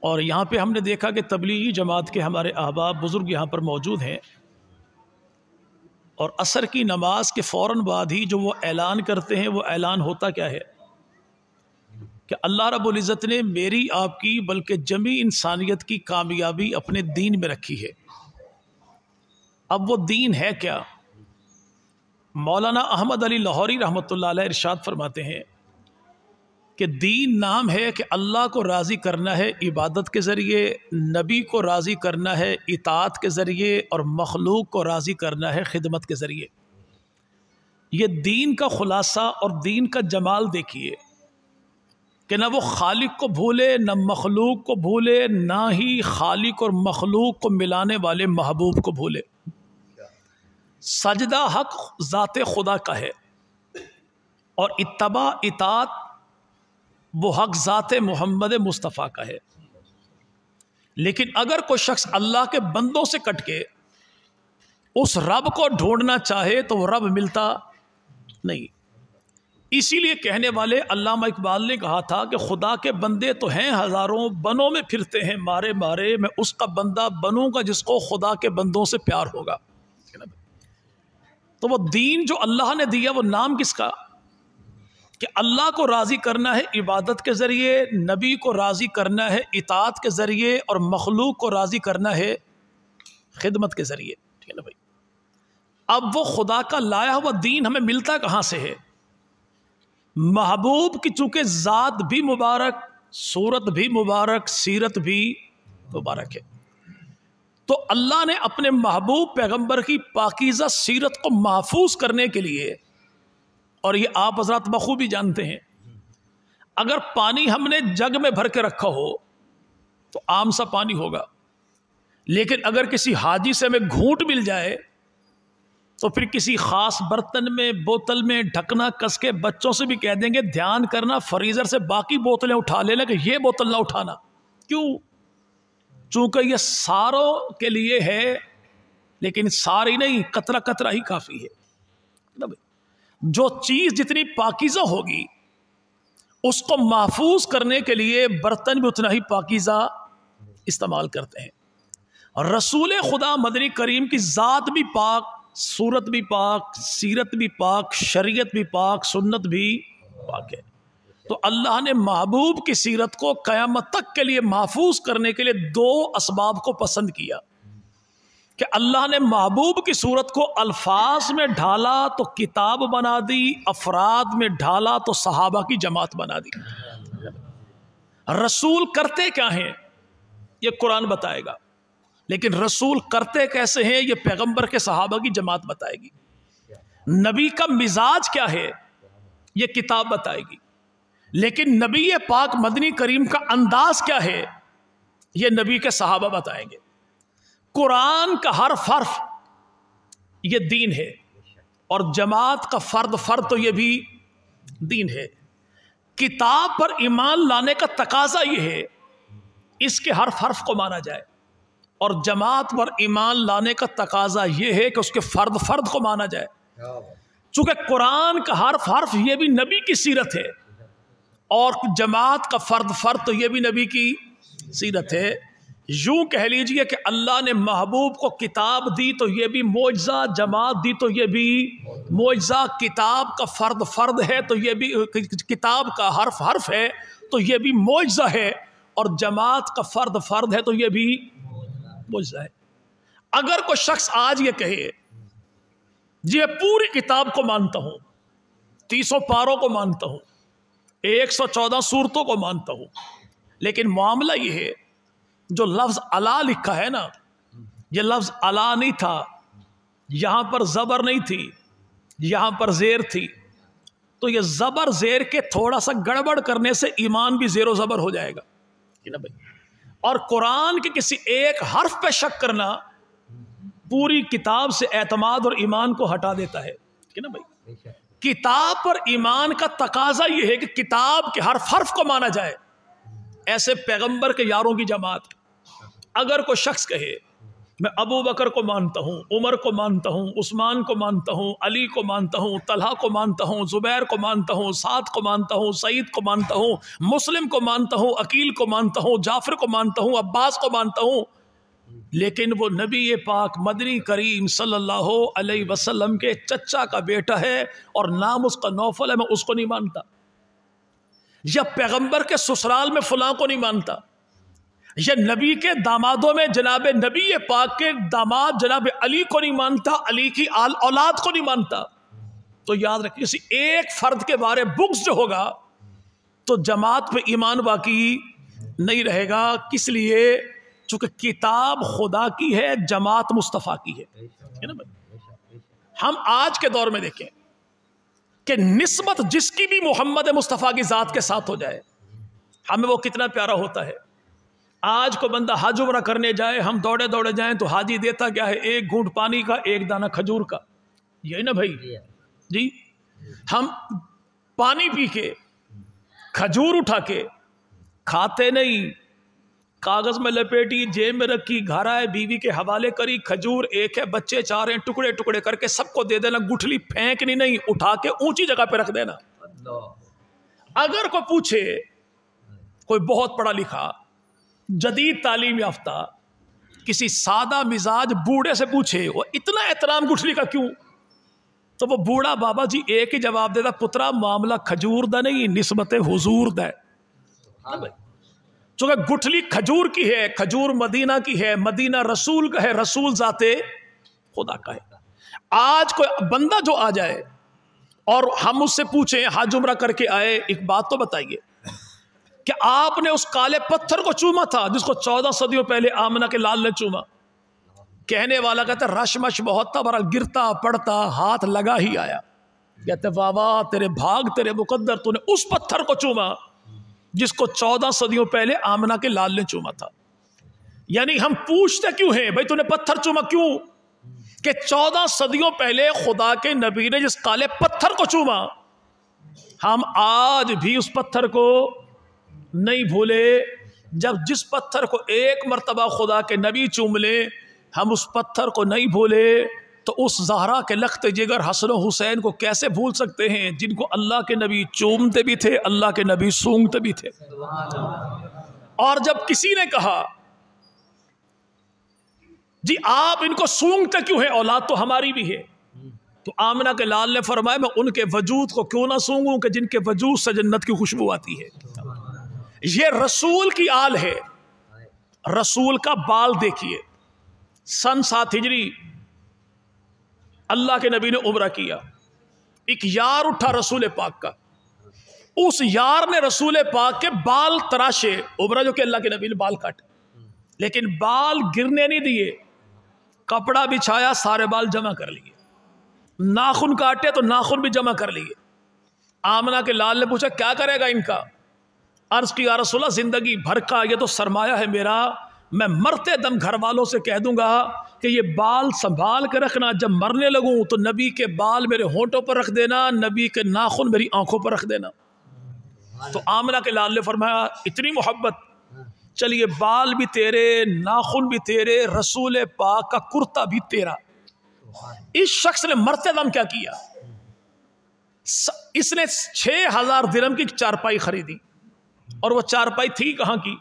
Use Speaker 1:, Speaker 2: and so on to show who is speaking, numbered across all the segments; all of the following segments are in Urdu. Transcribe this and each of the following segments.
Speaker 1: اور یہاں پہ ہم نے دیکھا کہ تبلیغی جماعت کے ہمارے احباب بزرگ یہاں پر موجود ہیں، اور عصر کی نماز کے فوراً بعد ہی جو وہ اعلان کرتے ہیں، وہ اعلان ہوتا کیا ہے کہ اللہ رب العزت نے میری آپ کی بلکہ جمیع انسانیت کی کامیابی اپنے دین میں رکھی ہے۔ اب وہ دین ہے کیا؟ مولانا احمد علی لاہوری رحمۃ اللہ علیہ ارشاد فرماتے ہیں کہ دین نام ہے کہ اللہ کو راضی کرنا ہے عبادت کے ذریعے، نبی کو راضی کرنا ہے اطاعت کے ذریعے، اور مخلوق کو راضی کرنا ہے خدمت کے ذریعے۔ یہ دین کا خلاصہ اور دین کا جمال دیکھیے کہ نہ وہ خالق کو بھولے، نہ مخلوق کو بھولے، نہ ہی خالق اور مخلوق کو ملانے والے محبوب کو بھولے۔ سجدہ حق ذات خدا کا ہے، اور اتباع اطاعت وہ حق ذات محمد مصطفیٰ کا ہے۔ لیکن اگر کوئی شخص اللہ کے بندوں سے کٹ کے اس رب کو ڈھونڈنا چاہے تو وہ رب ملتا نہیں۔ اسی لیے کہنے والے علامہ اقبال نے کہا تھا کہ خدا کے بندے تو ہیں ہزاروں، بنوں میں پھرتے ہیں مارے مارے، میں اس کا بندہ بنوں گا جس کو خدا کے بندوں سے پیار ہوگا۔ تو وہ دین جو اللہ نے دیا وہ نام کس کا؟ کہ اللہ کو راضی کرنا ہے عبادت کے ذریعے، نبی کو راضی کرنا ہے اطاعت کے ذریعے، اور مخلوق کو راضی کرنا ہے خدمت کے ذریعے۔ ٹھیک ہے نا بھائی؟ اب وہ خدا کا لایا ہوا دین ہمیں ملتا کہاں سے ہے؟ محبوب کی چونکہ ذات بھی مبارک، صورت بھی مبارک، سیرت بھی مبارک ہے، تو اللہ نے اپنے محبوب پیغمبر کی پاکیزہ سیرت کو محفوظ کرنے کے لیے، اور یہ آپ حضرات بخوبی جانتے ہیں، اگر پانی ہم نے جگ میں بھر کے رکھا ہو تو عام سا پانی ہوگا، لیکن اگر کسی حاجی سے ہمیں گھونٹ مل جائے تو پھر کسی خاص برتن میں، بوتل میں ڈھکنا کس کے بچوں سے بھی کہہ دیں گے دھیان کرنا فریزر سے باقی بوتلیں اٹھا لینا کہ یہ بوتل نہ اٹھانا۔ کیوں؟ چونکہ یہ ساروں کے لیے ہے، لیکن ساری نہیں، قطرہ قطرہ ہی کافی ہے۔ جو چیز جتنی پاکیزہ ہوگی اس کو محفوظ کرنے کے لیے برتن بھی اتنا ہی پاکیزہ استعمال کرتے ہیں۔ رسول خدا مدنی کریم کی ذات بھی پاک، صورت بھی پاک، سیرت بھی پاک، شریعت بھی پاک، سنت بھی پاک ہے۔ تو اللہ نے محبوب کی سیرت کو قیامت تک کے لیے محفوظ کرنے کے لیے دو اسباب کو پسند کیا کہ اللہ نے محبوب کی صورت کو الفاظ میں ڈھالا تو کتاب بنا دی، افراد میں ڈھالا تو صحابہ کی جماعت بنا دی۔ رسول کرتے کیا ہیں یہ قرآن بتائے گا، لیکن رسول کرتے کیسے ہیں یہ پیغمبر کے صحابہ کی جماعت بتائے گی۔ نبی کا مزاج کیا ہے یہ کتاب بتائے گی، لیکن نبی پاک مدنی کریم کا انداز کیا ہے یہ نبی کے صحابہ بتائیں گے۔ قرآن کا ہر حرف یہ دین ہے، اور جماعت کا فرد فرد تو یہ بھی دین ہے۔ کتاب پر ایمان لانے کا تقاضا یہ ہے اس کے ہر حرف کو مانا جائے، اور جماعت پر ایمان لانے کا تقاضا یہ ہے کہ اس کے فرد فرد کو مانا جائے۔ چونکہ قرآن کا ہر حرف یہ بھی نبی کی سیرت ہے، اور جماعت کا فرد فرد تو یہ بھی نبی کی سیرت ہے۔ یوں کہہ لیجئے کہ اللہ نے محبوب کو کتاب دی تو یہ بھی معجزہ، جماعت دی تو یہ بھی معجزہ، کتاب کا فرد فرد ہے تو یہ بھی، کتاب کا حرف حرف ہے تو یہ بھی معجزہ ہے، اور جماعت کا فرد فرد ہے تو یہ بھی معجزہ ہے۔ اگر کوئی شخص آج یہ کہے جی میں پوری کتاب کو مانتا ہوں، 300 پاروں کو مانتا ہوں، 114 سورتوں کو مانتا ہوں، لیکن معاملہ یہ ہے جو لفظ الا لکھا ہے نا، یہ لفظ الا نہیں تھا، یہاں پر زبر نہیں تھی، یہاں پر زیر تھی، تو یہ زبر زیر کے تھوڑا سا گڑبڑ کرنے سے ایمان بھی زیر و زبر ہو جائے گا نا بھائی۔ اور قرآن کے کسی ایک حرف پہ شک کرنا پوری کتاب سے اعتماد اور ایمان کو ہٹا دیتا ہے نا بھائی۔ کتاب پر ایمان کا تقاضا یہ ہے کہ کتاب کے ہر حرف کو مانا جائے۔ ایسے پیغمبر کے یاروں کی جماعت اگر کوئی شخص کہے میں ابو بکر کو مانتا ہوں، عمر کو مانتا ہوں، عثمان کو مانتا ہوں، علی کو مانتا ہوں، طلحہ کو مانتا ہوں، زبیر کو مانتا ہوں، سعد کو مانتا ہوں، سعید کو مانتا ہوں، مسلم کو مانتا ہوں، عقیل کو مانتا ہوں، جعفر کو مانتا ہوں، عباس کو مانتا ہوں، لیکن وہ نبی پاک مدنی کریم صلی اللہ علیہ وسلم کے چچا کا بیٹا ہے اور نام اس کا نوفل ہے، میں اس کو نہیں مانتا، یا پیغمبر کے سسرال میں فلاں کو نہیں مانتا، یا نبی کے دامادوں میں جناب نبی پاک کے داماد جناب علی کو نہیں مانتا، علی کی اولاد کو نہیں مانتا، تو یاد رکھیں کسی ایک فرد کے بارے بغض جو ہوگا تو جماعت پہ ایمان باقی نہیں رہے گا. کس لیے؟ چونکہ کتاب خدا کی ہے، جماعت مصطفیٰ کی ہے نا بھائی. ہم آج کے دور میں دیکھیں کہ نسبت جس کی بھی محمد مصطفیٰ کی ذات کے ساتھ ہو جائے ہمیں وہ کتنا پیارا ہوتا ہے. آج کو بندہ حج عمرہ کرنے جائے، ہم دوڑے دوڑے جائیں تو حاجی دیتا کیا ہے؟ ایک گھونٹ پانی کا، ایک دانہ کھجور کا. یہی نا بھائی جی. ہم پانی پی کے، کھجور اٹھا کے کھاتے نہیں، کاغذ میں لپیٹی، جیب میں رکھی، گھر آئے بیوی کے حوالے کری، کھجور ایک ہے، بچے چار ہیں، ٹکڑے ٹکڑے کر کے سب کو دے دینا، گٹھلی پھینکنی نہیں، اٹھا کے اونچی جگہ پہ رکھ دینا. اگر کوئی پوچھے، کوئی بہت پڑھا لکھا جدید تعلیم یافتہ کسی سادہ مزاج بوڑھے سے پوچھے وہ اتنا احترام گٹھلی کا کیوں، تو وہ بوڑھا بابا جی ایک ہی جواب دیتا، پترا معاملہ کھجور دا نہیں، نسبت حضور دا ہے. چونکہ گٹھلی کھجور کی ہے، کھجور مدینہ کی ہے، مدینہ رسول کا ہے، رسول ذات خدا کا ہے. آج کوئی بندہ جو آ جائے اور ہم اس سے پوچھیں حج عمرہ کر کے آئے، ایک بات تو بتائیے کہ آپ نے اس کالے پتھر کو چوما تھا جس کو 14 صدیوں پہلے آمنہ کے لال نے چوما؟ کہنے والا کہتا ہے رش مش بہت تھا، برحال گرتا پڑتا ہاتھ لگا ہی آیا. کہتے واہ واہ تیرے بھاگ تیرے مقدر، تو نے اس پتھر کو چوما جس کو 14 صدیوں پہلے آمنہ کے لال نے چوما تھا. یعنی ہم پوچھتے کیوں ہیں بھائی تو نے پتھر چوما کیوں؟ کہ 14 صدیوں پہلے خدا کے نبی نے جس کالے پتھر کو چوما، ہم آج بھی اس پتھر کو نہیں بھولے. جب جس پتھر کو ایک مرتبہ خدا کے نبی چوم لے، ہم اس پتھر کو نہیں بھولے تو اس زہرا کے لخت جگر حسن و حسین کو کیسے بھول سکتے ہیں جن کو اللہ کے نبی چومتے بھی تھے، اللہ کے نبی سونگتے بھی تھے. اور جب کسی نے کہا جی آپ ان کو سونگتے کیوں ہیں، اولاد تو ہماری بھی ہے، تو آمنہ کے لال نے فرمایا میں ان کے وجود کو کیوں نہ سونگوں کہ جن کے وجود سے جنت کی خوشبو آتی ہے. یہ رسول کی آل ہے. رسول کا بال دیکھیے، سن 7 ہجری اللہ کے نبی نے عمرہ کیا، ایک یار اٹھا رسول پاک کا، اس یار نے رسول پاک کے بال تراشے. عمرہ جو کہ اللہ کے نبی نے بال کاٹے، لیکن بال گرنے نہیں دیے، کپڑا بچھایا، سارے بال جمع کر لیے. ناخن کاٹے تو ناخن بھی جمع کر لیے. آمنہ کے لال نے پوچھا کیا کرے گا ان کا؟ عرض کی یا رسول اللہ زندگی بھر کا یہ تو سرمایہ ہے میرا، میں مرتے دم گھر والوں سے کہہ دوں گا کہ یہ بال سنبھال کے رکھنا، جب مرنے لگوں تو نبی کے بال میرے ہونٹوں پر رکھ دینا، نبی کے ناخن میری آنکھوں پر رکھ دینا. تو آمنہ کے لال نے فرمایا اتنی محبت، چلیے بال بھی تیرے، ناخن بھی تیرے، رسول پاک کا کرتا بھی تیرا. اس شخص نے مرتے دم کیا کیا؟ اس نے 6000 درہم کی چارپائی خریدی، اور وہ چارپائی تھی کہاں کی؟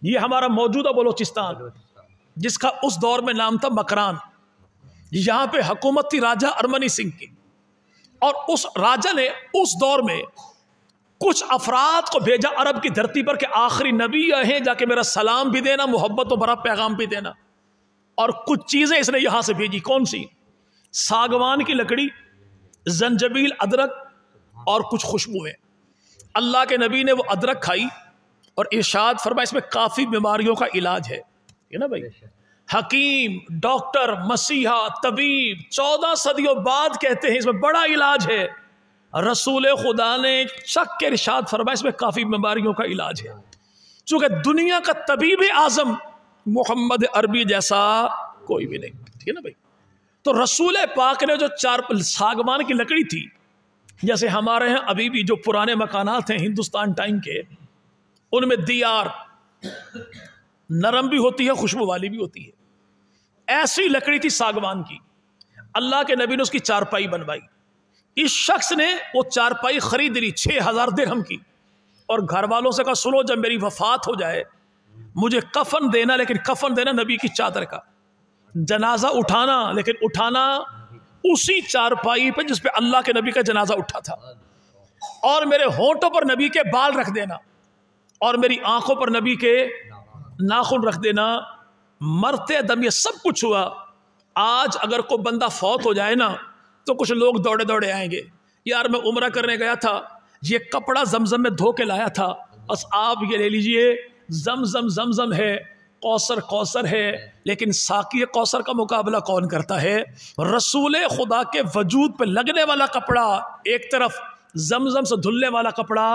Speaker 1: یہ ہمارا موجودہ بلوچستان، جس کا اس دور میں نام تھا مکران. یہاں پہ حکومت تھی راجہ ارمنی سنگھ کی، اور اس راجہ نے اس دور میں کچھ افراد کو بھیجا عرب کی دھرتی پر کہ آخری نبی ہیں، جا کے میرا سلام بھی دینا، محبت و برا پیغام بھی دینا. اور کچھ چیزیں اس نے یہاں سے بھیجی. کون سی؟ ساگوان کی لکڑی، زنجبیل، ادرک اور کچھ خوشبوئیں. اللہ کے نبی نے وہ ادرک کھائی اور ارشاد فرمایا اس میں کافی بیماریوں کا علاج ہے. یہ نا بھائی حکیم، ڈاکٹر، مسیحا، طبیب 14 صدیوں بعد کہتے ہیں اس میں بڑا علاج ہے. رسول خدا نے شک کے ارشاد فرمایا اس میں کافی بیماریوں کا علاج ہے. چونکہ دنیا کا طبیب اعظم محمد عربی جیسا کوئی بھی نہیں. ٹھیک ہے نا بھائی. تو رسول پاک نے جو ساگوان کی لکڑی تھی، جیسے ہمارے ہیں ابھی بھی جو پرانے مکانات ہیں ہندوستان ٹائم کے، ان میں دیار نرم بھی ہوتی ہے، خوشبو والی بھی ہوتی ہے. ایسی لکڑی تھی ساگوان کی، اللہ کے نبی نے اس کی چارپائی بنوائی. اس شخص نے وہ چارپائی خرید لی 6000 درہم کی، اور گھر والوں سے کہا سنو جب میری وفات ہو جائے مجھے کفن دینا، لیکن کفن دینا نبی کی چادر کا، جنازہ اٹھانا لیکن اٹھانا اسی چارپائی پہ جس پہ اللہ کے نبی کا جنازہ اٹھا تھا، اور میرے ہونٹوں پر نبی کے بال رکھ دینا، اور میری آنکھوں پر نبی کے ناخن رکھ دینا. مرتے دم یہ سب کچھ ہوا. آج اگر کوئی بندہ فوت ہو جائے نا تو کچھ لوگ دوڑے دوڑے آئیں گے، یار میں عمرہ کرنے گیا تھا، یہ کپڑا زمزم میں دھو کے لایا تھا، بس آپ یہ لے لیجئے، زمزم زمزم ہے، کوثر کوثر ہے، لیکن ساقی کوثر کا مقابلہ کون کرتا ہے؟ رسول خدا کے وجود پہ لگنے والا کپڑا ایک طرف، زمزم سے دھلنے والا کپڑا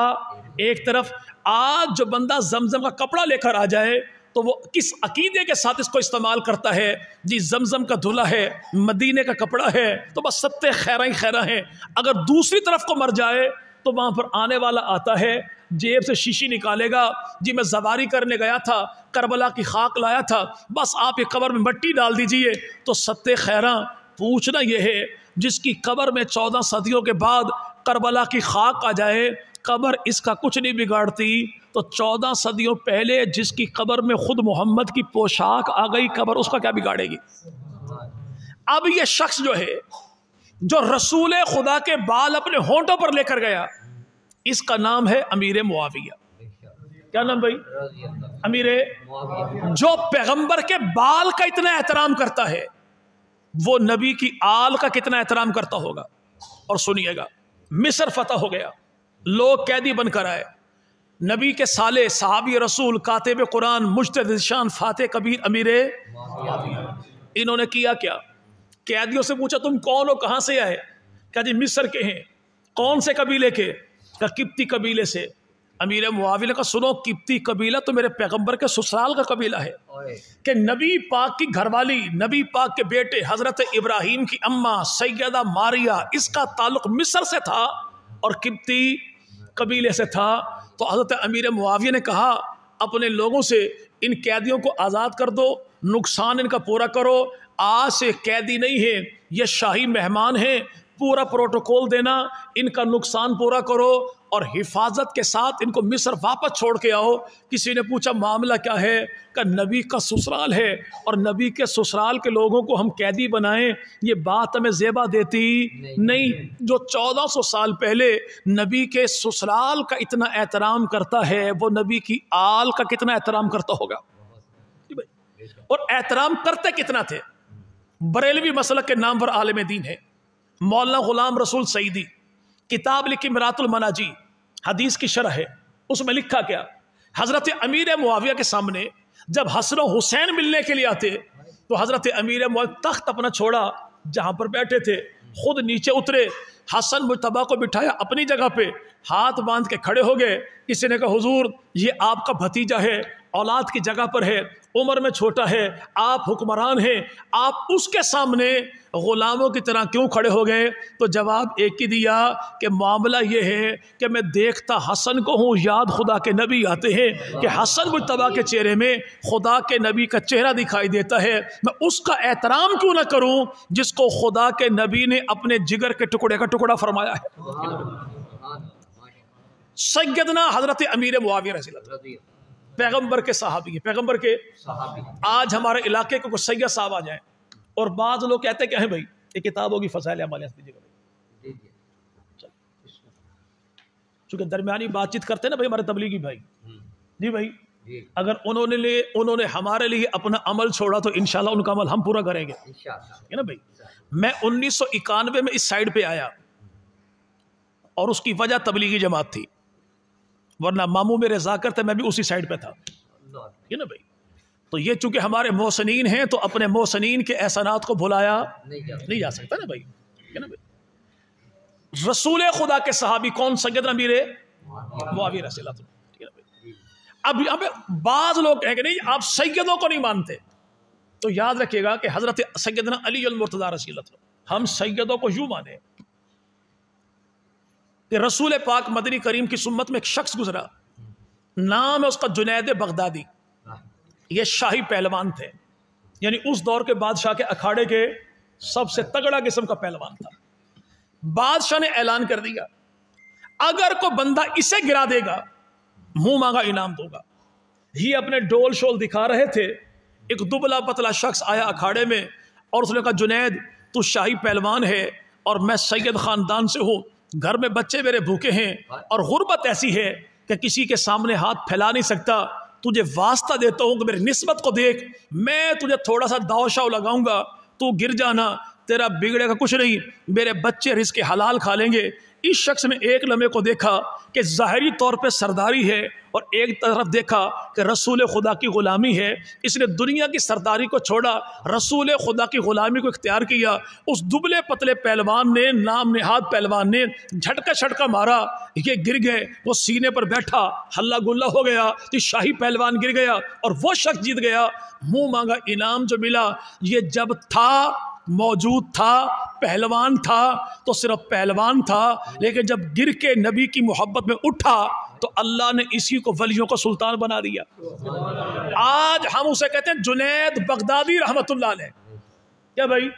Speaker 1: ایک طرف. آج جو بندہ زمزم کا کپڑا لے کر آ جائے تو وہ کس عقیدے کے ساتھ اس کو استعمال کرتا ہے؟ جی زمزم کا دھلا ہے، مدینے کا کپڑا ہے، تو بس ستے خیرہ ہی خیرہ ہیں. اگر دوسری طرف کو مر جائے تو وہاں پر آنے والا آتا ہے، جیب سے شیشی نکالے گا، جی میں زواری کرنے گیا تھا، کربلا کی خاک لایا تھا، بس آپ ایک قبر میں مٹی ڈال دیجئے. تو ستے خیرہ پوچھنا یہ ہے جس کی قبر میں 14 صدیوں کے بعد کربلا کی خاک آ جائے، قبر اس کا کچھ نہیں بگاڑتی، تو 14 صدیوں پہلے جس کی قبر میں خود محمد کی پوشاک آ گئی، قبر اس کا کیا بگاڑے گی؟ اب یہ شخص جو ہے جو رسول خدا کے بال اپنے ہونٹوں پر لے کر گیا، اس کا نام ہے امیر معاویہ. کیا نام بھائی؟ امیر. جو پیغمبر کے بال کا اتنا احترام کرتا ہے وہ نبی کی آل کا کتنا احترام کرتا ہوگا. اور سنیے گا، مصر فتح ہو گیا، لوگ قیدی بن کر آئے، نبی کے سالے صحابی رسول کاتب قرآن مجتہد شان فاتح کبیر امیر معاویہ، انہوں نے کیا کیا؟ قیدیوں سے پوچھا تم کون ہو، کہاں سے آئے؟ کہا جی مصر کے ہیں. کون سے قبیلے کے؟ کہا قبطی قبیلے سے. امیر معاویہ نے کہا سنو، قبطی قبیلہ تو میرے پیغمبر کے سسرال کا قبیلہ ہے، کہ نبی پاک کی گھر والی، نبی پاک کے بیٹے حضرت ابراہیم کی اماں سیدہ ماریہ، اس کا تعلق مصر سے تھا اور قبطی قبیلے سے تھا. تو حضرت امیر معاویہ نے کہا اپنے لوگوں سے ان قیدیوں کو آزاد کر دو، نقصان ان کا پورا کرو، آج سے قیدی نہیں ہے، یہ شاہی مہمان ہیں، پورا پروٹوکول دینا، ان کا نقصان پورا کرو اور حفاظت کے ساتھ ان کو مصر واپس چھوڑ کے آؤ. کسی نے پوچھا معاملہ کیا ہے؟ کہ نبی کا سسرال ہے اور نبی کے سسرال کے لوگوں کو ہم قیدی بنائیں، یہ بات ہمیں زیبا دیتی نہیں. جو 1400 سال پہلے نبی کے سسرال کا اتنا احترام کرتا ہے وہ نبی کی آل کا کتنا احترام کرتا ہوگا؟ اور احترام کرتے کتنا تھے؟ بریلوی مسلک کے نامور عالم دین ہے مولانا غلام رسول سعیدی، کتاب لکھی مرات المناجی، حدیث کی شرح ہے. اس میں لکھا کیا؟ حضرت امیر معاویہ کے سامنے جب حسن و حسین ملنے کے لیے آتے تو حضرت امیر معاویہ تخت اپنا چھوڑا جہاں پر بیٹھے تھے، خود نیچے اترے، حسن مجتبیٰ کو بٹھایا اپنی جگہ پہ، ہاتھ باندھ کے کھڑے ہو گئے. کسی نے کہا حضور یہ آپ کا بھتیجا ہے، اولاد کی جگہ پر ہے، عمر میں چھوٹا ہے، آپ حکمران ہیں، آپ اس کے سامنے غلاموں کی طرح کیوں کھڑے ہو گئے؟ تو جواب ایک ہی دیا کہ معاملہ یہ ہے کہ میں دیکھتا حسن کو ہوں، یاد خدا کے نبی آتے ہیں کہ حسن مجتبیٰ کے چہرے میں خدا کے نبی کا چہرہ دکھائی دیتا ہے، میں اس کا احترام کیوں نہ کروں جس کو خدا کے نبی نے اپنے جگر کے ٹکڑے کا ٹکڑا فرمایا ہے. سیدنا حضرت امیر معاویہ رضی اللہ، پیغمبر کے صحابی ہیں، پیغمبر کے صحابی. آج ہمارے علاقے کو کوئی سید صاحب آ جائیں اور بعض لوگ کہتے کیا ہیں بھائی یہ کتاب ہوگی فضائل اعمال، چونکہ درمیانی بات چیت کرتے ہیں نا بھائی ہمارے تبلیغی بھائی، جی بھائی اگر انہوں نے ہمارے لیے اپنا عمل چھوڑا تو انشاءاللہ ان کا عمل ہم پورا کریں گے نا بھائی. میں 1991 میں اس سائڈ پہ آیا اور اس کی وجہ تبلیغی جماعت تھی، ورنہ ماموں میرے ذاکر تھے، میں بھی اسی سائڈ پہ تھا نا بھائی. تو یہ چونکہ ہمارے محسنین ہیں تو اپنے محسنین کے احسانات کو بھلایا نہیں جا سکتا نا بھائی. رسول خدا کے صحابی کون؟ سیدنا امیر معاویہ رضی اللہ عنہ. اب یہاں پہ بعض لوگ کہیں کہ نہیں آپ سیدوں کو نہیں مانتے، تو یاد رکھیے گا کہ حضرت سیدنا علی المرتضیٰ رضی اللہ عنہ، ہم سیدوں کو یوں مانیں کہ رسول پاک مدنی کریم کی سمت میں ایک شخص گزرا، نام ہے اس کا جنید بغدادی، یہ شاہی پہلوان تھے، یعنی اس دور کے بادشاہ کے اکھاڑے کے سب سے تگڑا قسم کا پہلوان تھا. بادشاہ نے اعلان کر دیا اگر کوئی بندہ اسے گرا دے گا منہ مانگا انعام دوں گا. یہ اپنے ڈول شول دکھا رہے تھے, ایک دبلا پتلا شخص آیا اکھاڑے میں اور اس نے کہا جنید تو شاہی پہلوان ہے اور میں سید خاندان سے ہوں, گھر میں بچے میرے بھوکے ہیں اور غربت ایسی ہے کہ کسی کے سامنے ہاتھ پھیلا نہیں سکتا, تجھے واسطہ دیتا ہوں کہ میری نسبت کو دیکھ, میں تجھے تھوڑا سا داؤ شاؤ لگاؤں گا, تو گر جانا, تیرا بگڑے گا کچھ نہیں, میرے بچے رزق حلال کھا لیں گے. اس شخص نے ایک لمحے کو دیکھا کہ ظاہری طور پہ سرداری ہے اور ایک طرف دیکھا کہ رسول خدا کی غلامی ہے. اس نے دنیا کی سرداری کو چھوڑا, رسول خدا کی غلامی کو اختیار کیا. اس دبلے پتلے پہلوان نے, نام نہاد پہلوان نے جھٹکا چھٹکا مارا, یہ گر گئے, وہ سینے پر بیٹھا, ہلا گلا ہو گیا, یہ شاہی پہلوان گر گیا اور وہ شخص جیت گیا. منہ مانگا انعام جو ملا یہ جب تھا, موجود تھا, پہلوان تھا تو صرف پہلوان تھا, لیکن جب گر کے نبی کی محبت میں اٹھا تو اللہ نے اسی کو ولیوں کو سلطان بنا دیا. آج ہم اسے کہتے ہیں جنید بغدادی رحمت اللہ علیہ. کیا بھائی,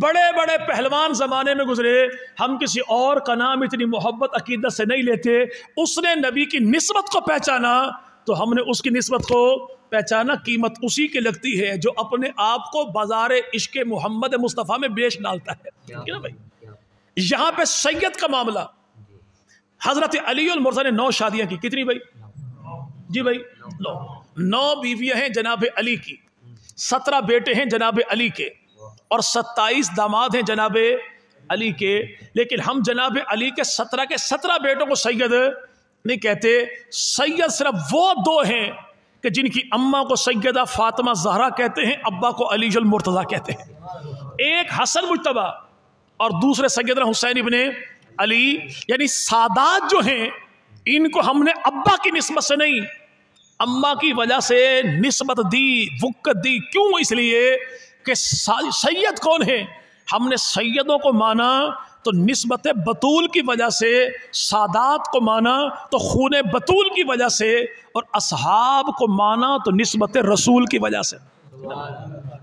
Speaker 1: بڑے بڑے پہلوان زمانے میں گزرے, ہم کسی اور کا نام اتنی محبت عقیدت سے نہیں لیتے. اس نے نبی کی نسبت کو پہچانا تو ہم نے اس کی نسبت کو پہچانا. قیمت اسی کی لگتی ہے جو اپنے آپ کو بازار عشق محمد مصطفیٰ میں بیچ ڈالتا ہے. یہاں پہ سید کا معاملہ, حضرت علی المرتضیٰ نے 9 شادیاں کی. کتنی بھائی؟ جی بھائی 9 بیویاں ہیں جناب علی کی, 17 بیٹے ہیں جناب علی کے اور 27 داماد ہیں جناب علی کے. لیکن ہم جناب علی کے 17 بیٹوں کو سید نہیں کہتے. سید صرف وہ 2 ہیں کہ جن کی اماں کو سیدہ فاطمہ زہرا کہتے ہیں, ابا کو علی المرتضیٰ کہتے ہیں. ایک حسن مجتبیٰ اور دوسرے سیدنا حسین ابن علی. یعنی سادات جو ہیں ان کو ہم نے ابا کی نسبت سے نہیں, اماں کی وجہ سے نسبت دی, وقت دی. کیوں؟ اس لیے کہ سید کون ہے, ہم نے سیدوں کو مانا تو نسبت بطول کی وجہ سے, سادات کو مانا تو خون بطول کی وجہ سے, اور اصحاب کو مانا تو نسبت رسول کی وجہ سے.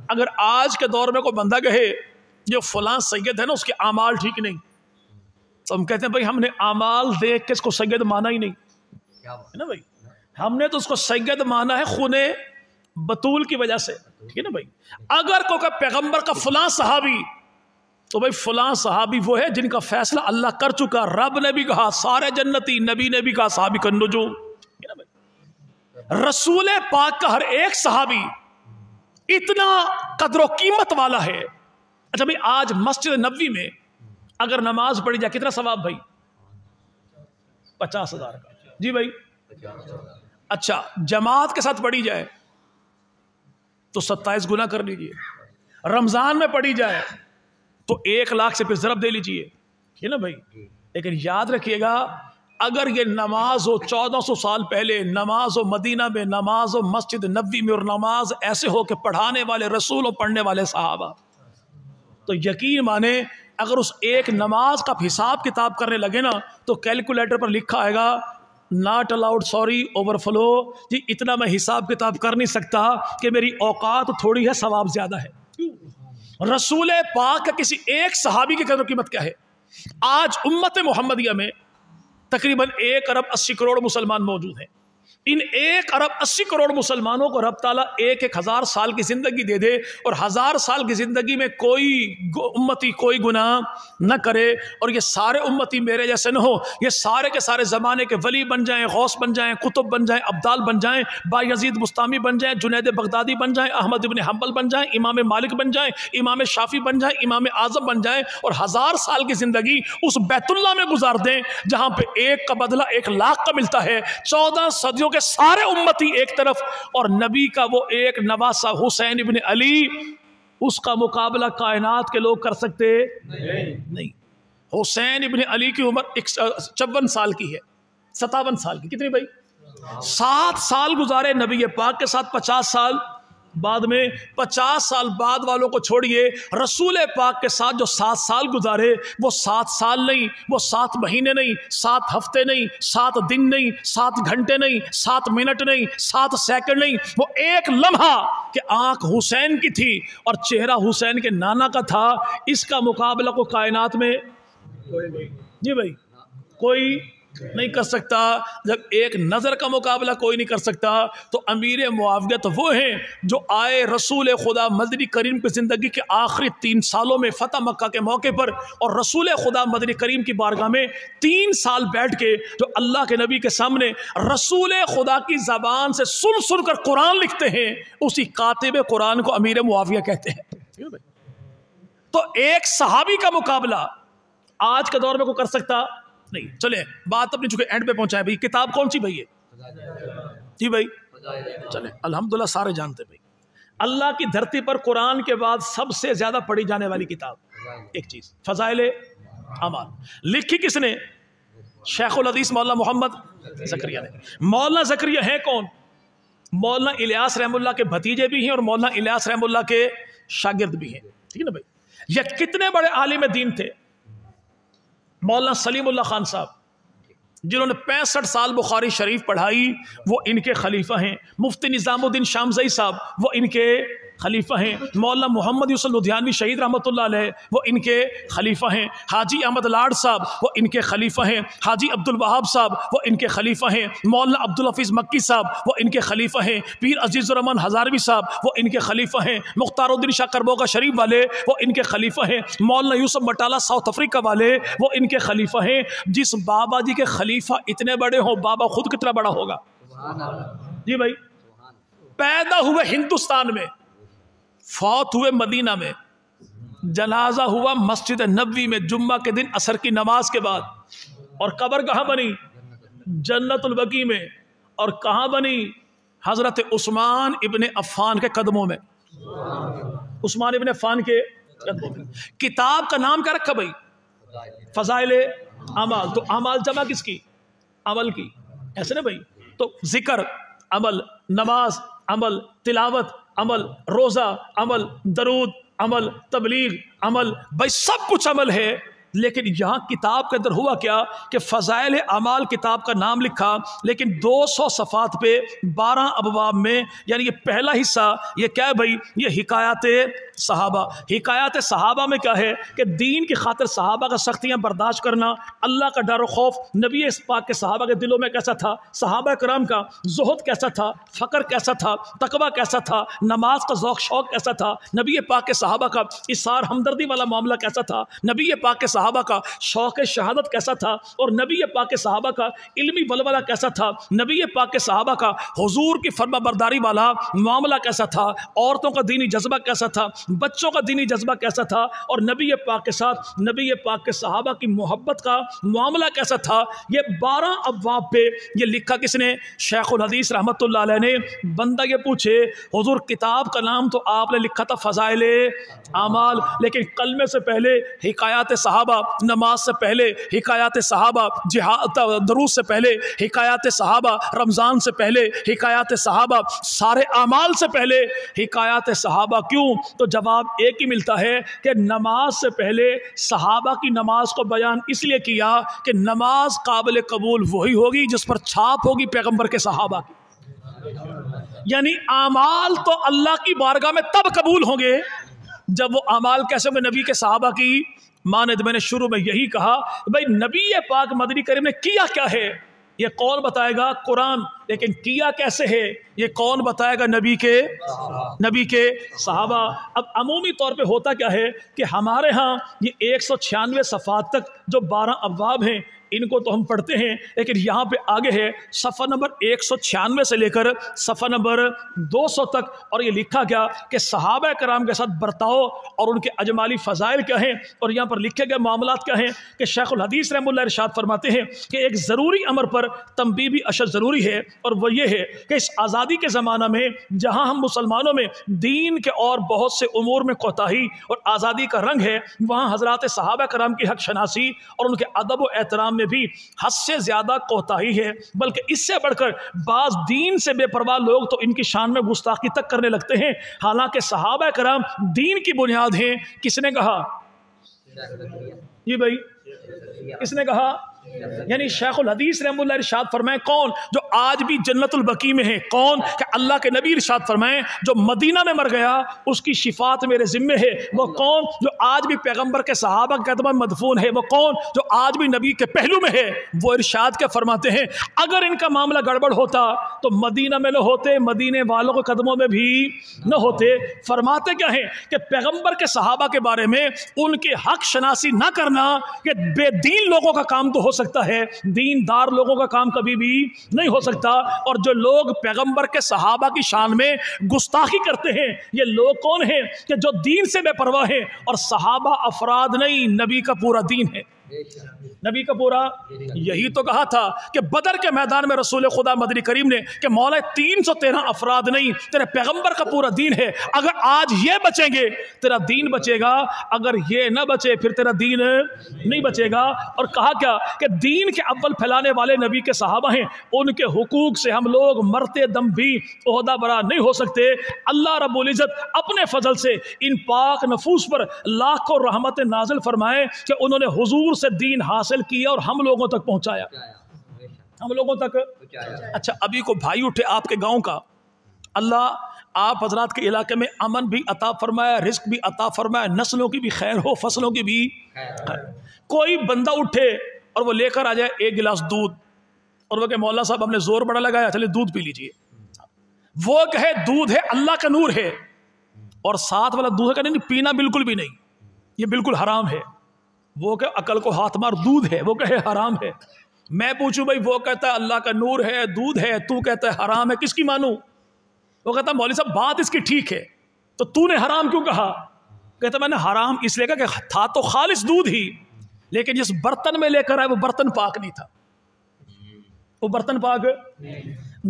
Speaker 1: اگر آج کے دور میں کوئی بندہ کہے جو فلاں سید ہے نا اس کے اعمال ٹھیک نہیں, تو ہم کہتے ہیں بھائی ہم نے اعمال دیکھ کے اس کو سید مانا ہی نہیں ہے نا بھائی, ہم نے تو اس کو سید مانا ہے خون بطول کی وجہ سے. ٹھیک ہے نا بھائی. اگر کوئی پیغمبر کا فلاں صحابی, تو بھائی فلاں صحابی وہ ہے جن کا فیصلہ اللہ کر چکا. رب نے بھی کہا سارے جنتی, نبی نے بھی کہا صحابی کا نجوم. رسول پاک کا ہر ایک صحابی اتنا قدر و قیمت والا ہے. اچھا بھائی آج مسجد نبوی میں اگر نماز پڑھی جائے کتنا ثواب بھائی؟ 50,000 کا. جی بھائی. اچھا جماعت کے ساتھ پڑھی جائے تو 27 گنا کر لیجئے. رمضان میں پڑھی جائے تو 1 لاکھ سے پھر ضرب دے لیجئے. ٹھیک ہے نا بھائی. لیکن یاد رکھیے گا اگر یہ نماز ہو 1400 سال پہلے, نماز ہو مدینہ میں, نماز ہو مسجد نبوی میں, اور نماز ایسے ہو کہ پڑھانے والے رسول اور پڑھنے والے صحابہ, تو یقین مانے اگر اس ایک نماز کا حساب کتاب کرنے لگے نا تو کیلکولیٹر پر لکھا آئے گا ناٹ الاؤڈ, سوری, اوور فلو. جی اتنا میں حساب کتاب کر نہیں سکتا کہ میری اوقات تھوڑی ہے, ثواب زیادہ ہے. رسول پاک کا کسی ایک صحابی کی قدر و قیمت کیا ہے؟ آج امت محمدیہ میں تقریباً 1 ارب 80 کروڑ مسلمان موجود ہیں. ان 1 ارب 80 کروڑ مسلمانوں کو رب تعالیٰ 1,000 سال کی زندگی دے دے اور 1000 سال کی زندگی میں کوئی امتی کوئی گناہ نہ کرے, اور یہ سارے امتی میرے جیسے نہ ہو, یہ سارے کے سارے زمانے کے ولی بن جائیں, غوث بن جائیں, قطب بن جائیں, ابدال بن جائیں, بایزید بستامی بن جائیں, جنید بغدادی بن جائیں, احمد ابن حنبل بن جائیں, امام مالک بن جائیں, امام شافعی بن جائیں, امام اعظم بن جائیں, اور 1000 سال کی زندگی اس بیت اللہ میں گزار دیں جہاں پہ 1 کا بدلہ 1 لاکھ کا ملتا ہے. 14 صدیوں کے سارے امتی ایک طرف اور نبی کا وہ ایک نواسہ حسین ابن علی, اس کا مقابلہ کائنات کے لوگ کر سکتے نہیں. حسین ابن علی کی عمر 54 سال کی ہے, 57 سال کی. کتنی بھائی؟ 7 سال گزارے نبی پاک کے ساتھ, 50 سال بعد میں 50 سال بعد والوں کو چھوڑیے، رسول پاک کے ساتھ جو 7 سال گزارے وہ 7 سال نہیں، وہ 7 مہینے نہیں، 7 ہفتے نہیں، 7 دن نہیں، 7 گھنٹے نہیں، 7 منٹ نہیں، 7 سیکنڈ نہیں، وہ ایک لمحہ کہ آنکھ حسین کی تھی اور چہرہ حسین کے نانا کا تھا، اس کا مقابلہ کو کائنات میں جی بھائی کوئی نہیں کر سکتا۔ جب ایک نظر کا مقابلہ کوئی نہیں کر سکتا تو امیر معاویہ تو وہ ہیں جو آئے رسول خدا مدنی کریم کی زندگی کے آخری 3 سالوں میں فتح مکہ کے موقع پر، اور رسول خدا مدنی کریم کی بارگاہ میں 3 سال بیٹھ کے جو اللہ کے نبی کے سامنے رسول خدا کی زبان سے سن سن کر قرآن لکھتے ہیں، اسی کاتب قرآن کو امیر معاویہ کہتے ہیں۔ تو ایک صحابی کا مقابلہ آج کے دور میں کوئی کر سکتا نہیں۔ چلے بات اپنی چونکہ اینڈ پہ پہنچائے بھائی، کتاب کون سی بھائی ہے جی بھائی؟ چلے الحمدللہ سارے جانتے بھائی، اللہ کی دھرتی پر قرآن کے بعد سب سے زیادہ پڑھی جانے والی کتاب ایک چیز فضائل اعمال۔ لکھی کس نے؟ شیخ الحدیث مولانا محمد زکریا نے۔ مولانا زکریا ہیں کون؟ مولانا الیاس رحم اللہ کے بھتیجے بھی ہیں اور مولانا الیاس رحم اللہ کے شاگرد بھی ہیں، ٹھیک ہے نا بھائی؟ یہ کتنے بڑے عالم دین تھے؟ مولانا سلیم اللہ خان صاحب جنہوں نے 65 سال بخاری شریف پڑھائی، وہ ان کے خلیفہ ہیں۔ مفتی نظام الدین شامزئی صاحب وہ ان کے خلیفہ ہیں۔ مولانا محمد یوسف لدھیانوی شہید رحمۃ اللہ علیہ وہ ان کے خلیفہ ہیں۔ حاجی احمد لاڈ صاحب وہ ان کے خلیفہ ہیں۔ حاجی عبد الوہاب صاحب وہ ان کے خلیفہ ہیں۔ مولانا عبدالحفیظ مکی صاحب وہ ان کے خلیفہ ہیں۔ پیر عزیز الرحمان ہزاروی صاحب وہ ان کے خلیفہ ہیں۔ مختار الدین شاہ کربوگا شریف والے وہ ان کے خلیفہ ہیں۔ مولانا یوسف مٹالہ ساؤتھ افریقہ والے وہ ان کے خلیفہ ہیں۔ جس بابا جی کے خلیفہ اتنے بڑے ہوں، بابا خود کتنا بڑا ہوگا جی بھائی؟ پیدا ہوئے ہندوستان میں، فوت ہوئے مدینہ میں، جنازہ ہوا مسجد نبوی میں جمعہ کے دن عصر کی نماز کے بعد، اور قبر کہاں بنی؟ جنت البقیع میں۔ اور کہاں بنی؟ حضرت عثمان ابن عفان کے قدموں میں۔ عثمان ابن عفان کے قدموں میں۔ کتاب کا نام کیا رکھا بھائی؟ فضائل اعمال۔ تو اعمال جمع کس کی؟ عمل کی، ایسے نا بھائی؟ تو ذکر عمل، نماز عمل، تلاوت عمل، روزہ عمل، درود عمل، تبلیغ عمل، بھائی سب کچھ عمل ہے۔ لیکن یہاں کتاب کے اندر ہوا کیا کہ فضائل اعمال کتاب کا نام لکھا، لیکن 200 صفحات پہ 12 ابواب میں، یعنی یہ پہلا حصہ یہ کیا ہے بھائی؟ یہ حکایات صحابہ۔ حکایات صحابہ میں کیا ہے کہ دین کی خاطر صحابہ کا سختیاں برداشت کرنا، اللہ کا ڈر و خوف نبی پاک کے صحابہ کے دلوں میں کیسا تھا، صحابہ کرام کا زہد کیسا تھا، فقر کیسا تھا، تقوی کیسا تھا، نماز کا ذوق شوق کیسا تھا، نبی پاک کے صحابہ کا اثار ہمدردی والا معاملہ کیسا تھا، نبی پاک کے صحابہ کا شوق شہادت کیسا تھا، اور نبی پاک کے صحابہ کا علمی ولولہ کیسا تھا، نبی پاک کے صحابہ کا حضور کی فرما برداری والا معاملہ کیسا تھا، عورتوں کا دینی جذبہ کیسا تھا، بچوں کا دینی جذبہ کیسا تھا، اور نبی پاک کے ساتھ نبی پاک کے صحابہ کی محبت کا معاملہ کیسا تھا۔ یہ 12 ابواب پہ یہ لکھا کس نے؟ شیخ الحدیث رحمت اللہ علیہ نے۔ بندہ یہ پوچھے حضور کتاب کا نام تو آپ نے لکھا تھا فضائل اعمال، لیکن کلمے سے پہلے حکایات صحابہ، نماز سے پہلے حکایات صحابہ، جہاد دروس سے پہلے حکایات صحابہ، رمضان سے پہلے حکایات صحابہ، سارے اعمال سے پہلے حکایات صحابہ، کیوں؟ تو جواب ایک ہی ملتا ہے کہ نماز سے پہلے صحابہ کی نماز کو بیان اس لیے کیا کہ نماز قابل قبول وہی ہوگی جس پر چھاپ ہوگی پیغمبر کے صحابہ کی۔ یعنی اعمال تو اللہ کی بارگاہ میں تب قبول ہوں گے جب وہ اعمال کیسے ہوں گے؟ نبی کے صحابہ کی مانند۔ میں نے شروع میں یہی کہا بھائی نبی پاک مدنی کریم نے کیا کیا ہے یہ کون بتائے گا؟ قرآن۔ لیکن کیا کیسے ہے یہ کون بتائے گا؟ نبی کے صحابہ۔ اب عمومی طور پہ ہوتا کیا ہے کہ ہمارے ہاں یہ 196 صفحات تک جو 12 ابواب ہیں ان کو تو ہم پڑھتے ہیں، لیکن یہاں پہ آگے ہے صفحہ نمبر 196 سے لے کر صفحہ نمبر 200 تک، اور یہ لکھا گیا کہ صحابہ کرام کے ساتھ برتاؤ اور ان کے اجمالی فضائل کیا ہیں، اور یہاں پر لکھے گئے معاملات کیا ہیں کہ شیخ الحدیث رحمہ اللہ ارشاد فرماتے ہیں کہ ایک ضروری امر پر تنبیہ بھی اشد ضروری ہے، اور وہ یہ ہے کہ اس آزادی کے زمانہ میں جہاں ہم مسلمانوں میں دین کے اور بہت سے امور میں کوتاہی اور آزادی کا رنگ ہے، وہاں حضرات صحابہ کرام کی حق شناسی اور ان کے ادب و احترام میں میں بھی حد سے زیادہ کوتاہی ہے، بلکہ اس سے بڑھ کر بعض دین سے بے پرواہ لوگ تو ان کی شان میں گستاخی تک کرنے لگتے ہیں، حالانکہ صحابہ کرام دین کی بنیاد ہیں۔ کس نے کہا؟ جی بھائی کس نے کہا؟ یعنی شیخ الحدیث رحمہ اللہ ارشاد فرمائیں، کون جو آج بھی جنت البقیع میں ہے؟ کون؟ کہ اللہ کے نبی ارشاد فرمائیں جو مدینہ میں مر گیا اس کی شفاعت میرے ذمے ہے۔ وہ کون جو آج بھی پیغمبر کے صحابہ کے قدموں میں مدفون ہے؟ وہ کون جو آج بھی نبی کے پہلو میں ہے؟ وہ ارشاد کے فرماتے ہیں اگر ان کا معاملہ گڑبڑ ہوتا تو مدینہ میں نہ ہوتے، مدینے والوں کے قدموں میں بھی نہ ہوتے۔ فرماتے کیا ہیں کہ پیغمبر کے صحابہ کے بارے میں ان کی حق شناسی نہ کرنا کہ بے دین لوگوں کا کام تو ہو سکتا ہے، دیندار لوگوں کا کام کبھی بھی نہیں ہو سکتا۔ اور جو لوگ پیغمبر کے صحابہ کی شان میں گستاخی کرتے ہیں یہ لوگ کون ہیں؟ کہ جو دین سے بے پرواہ ہیں، اور صحابہ افراد نہیں، نبی کا پورا دین ہے، نبی کا پورا۔ یہی تو کہا تھا کہ بدر کے میدان میں رسول خدا مدنی کریم نے کہ مولا 313 افراد نہیں، تیرے پیغمبر کا پورا دین ہے، اگر آج یہ بچیں گے تیرا دین بچے گا، اگر یہ نہ بچے پھر تیرا دین نہیں بچے گا۔ اور کہا کیا کہ دین کے اول پھیلانے والے نبی کے صحابہ ہیں، ان کے حقوق سے ہم لوگ مرتے دم بھی عہدہ برا نہیں ہو سکتے۔ اللہ رب العزت اپنے فضل سے ان پاک نفوس پر لاکھوں رحمت نازل فرمائے کہ انہوں نے حضور سے دین حاصل کیا اور ہم لوگوں تک پہنچایا، ہم لوگوں تک۔ اچھا ابھی کو بھائی اٹھے آپ کے گاؤں کا، اللہ آپ حضرات کے علاقے میں امن بھی عطا فرمائے، رزق بھی عطا فرمائے، نسلوں کی بھی خیر ہو، فصلوں کی بھی خیر۔ کوئی بندہ اٹھے اور وہ لے کر آ جائے ایک گلاس دودھ اور وہ کہ مولانا صاحب ہم نے زور بڑا لگایا، چلے دودھ پی لیجئے، وہ کہے دودھ ہے اللہ کا نور ہے، اور ساتھ والا دودھ ہے نہیں پینا بالکل بھی نہیں، یہ بالکل حرام ہے، وہ کہ عقل کو ہاتھ مار دودھ ہے، وہ کہے حرام ہے۔ میں پوچھوں بھائی وہ کہتا ہے اللہ کا نور ہے، دودھ ہے، تو کہتا ہے حرام ہے، کس کی مانوں؟ وہ کہتا ہے مولوی صاحب بات اس کی ٹھیک ہے تو تو نے حرام کیوں کہا؟ کہتا میں نے حرام اس لیے کہا کہ تھا تو خالص دودھ ہی، لیکن جس برتن میں لے کر آئے وہ برتن پاک نہیں تھا، وہ برتن پاک۔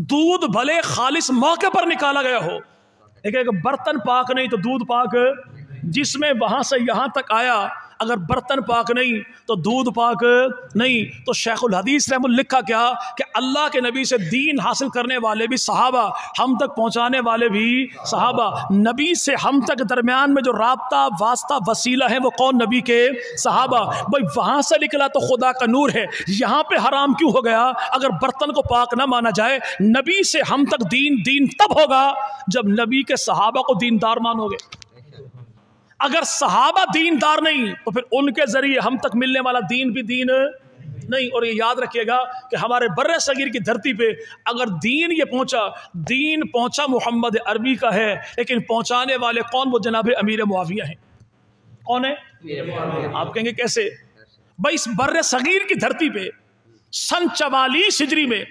Speaker 1: دودھ بھلے خالص موقع پر نکالا گیا ہو لیکن اگر برتن پاک نہیں تو دودھ پاک، جس میں وہاں سے یہاں تک آیا اگر برتن پاک نہیں تو دودھ پاک نہیں۔ تو شیخ الحدیث رحمہ اللہ لکھا کیا کہ اللہ کے نبی سے دین حاصل کرنے والے بھی صحابہ، ہم تک پہنچانے والے بھی صحابہ، نبی سے ہم تک درمیان میں جو رابطہ واسطہ وسیلہ ہے وہ کون؟ نبی کے صحابہ۔ بھائی وہاں سے نکلا تو خدا کا نور ہے، یہاں پہ حرام کیوں ہو گیا؟ اگر برتن کو پاک نہ مانا جائے، نبی سے ہم تک دین تب ہوگا جب نبی کے صحابہ کو دیندار مانو گے۔ اگر صحابہ دیندار نہیں تو پھر ان کے ذریعے ہم تک ملنے والا دین بھی دین نہیں۔ اور یہ یاد رکھیے گا کہ ہمارے بر صغیر کی دھرتی پہ اگر دین یہ پہنچا، دین پہنچا محمد عربی کا ہے، لیکن پہنچانے والے کون؟ وہ جناب امیر معاویہ ہیں۔ کون ہے؟ آپ کہیں گے کیسے؟ بھائی اس بر صغیر کی دھرتی پہ سن 44 ہجری میں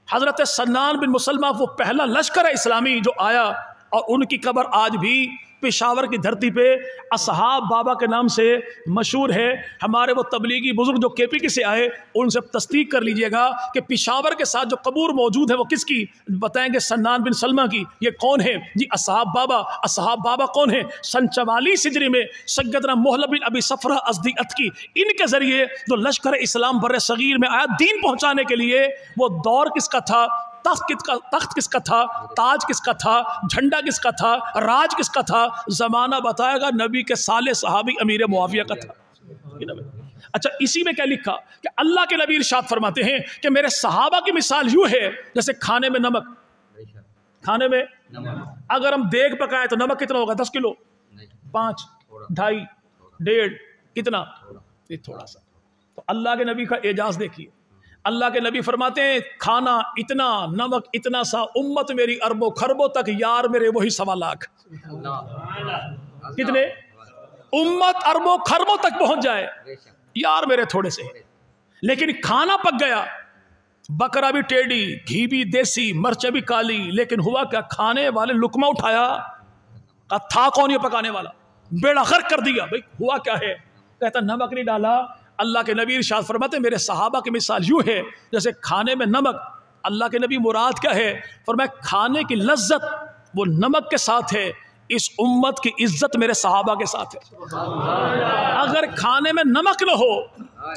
Speaker 1: حضرت سنان بن مسلمہ وہ پہلا لشکر اسلامی جو آیا، اور ان کی قبر آج بھی پشاور کی دھرتی پہ اصحاب بابا کے نام سے مشہور ہے۔ ہمارے وہ تبلیغی بزرگ جو کے پی کے سے آئے ان سے تصدیق کر لیجئے گا کہ پشاور کے ساتھ جو قبور موجود ہے وہ کس کی؟ بتائیں گے سنان بن سلمہ کی۔ یہ کون ہے جی؟ اصحاب بابا۔ اصحاب بابا کون ہیں؟ سن 44 ہجری میں سیدنا محلب بن ابی صفرہ ازدی اتکی، ان کے ذریعے جو لشکر اسلام بر صغیر میں آیا دین پہنچانے کے لیے، وہ دور کس کا تھا؟ تخت کس کا تھا؟ تاج کس کا تھا؟ جھنڈا کس کا تھا؟ راج کس کا تھا؟ زمانہ بتائے گا نبی کے صالح صحابی امیر معاویہ کا تھا۔ اچھا اسی میں کیا لکھا کہ اللہ کے نبی ارشاد فرماتے ہیں کہ میرے صحابہ کی مثال یوں ہے جیسے کھانے میں نمک، کھانے میں اگر ہم دیگ پکائیں تو نمک کتنا ہوگا؟ 10 کلو، 5، 2.5، 1.5، کتنا؟ یہ تھوڑا سا۔ تو اللہ کے نبی کا اعجاز دیکھیے، اللہ کے نبی فرماتے ہیں کھانا اتنا، نمک اتنا سا، امت میری اربوں خربوں تک، یار میرے وہی 1.25 لاکھ۔ کتنے؟ امت اربوں خربوں تک پہنچ جائے، یار میرے تھوڑے سے، لیکن کھانا پک گیا، بکرا بھی ٹیڑھی، گھی بھی دیسی، مرچیں بھی کالی، لیکن ہوا کیا؟ کھانے والے لقمہ اٹھایا، کہا تھا کون یہ پکانے والا؟ بیڑا غرق کر دیا۔ بھئی ہوا کیا ہے؟ کہتا نمک نہیں ڈالا۔ اللہ کے نبی ارشاد فرماتے ہیں میرے صحابہ کی مثال یوں ہے جیسے کھانے میں نمک۔ اللہ کے نبی مراد کیا ہے؟ فرمایا کھانے کی لذت وہ نمک کے ساتھ ہے، اس امت کی عزت میرے صحابہ کے ساتھ ہے۔ اگر کھانے میں نمک نہ ہو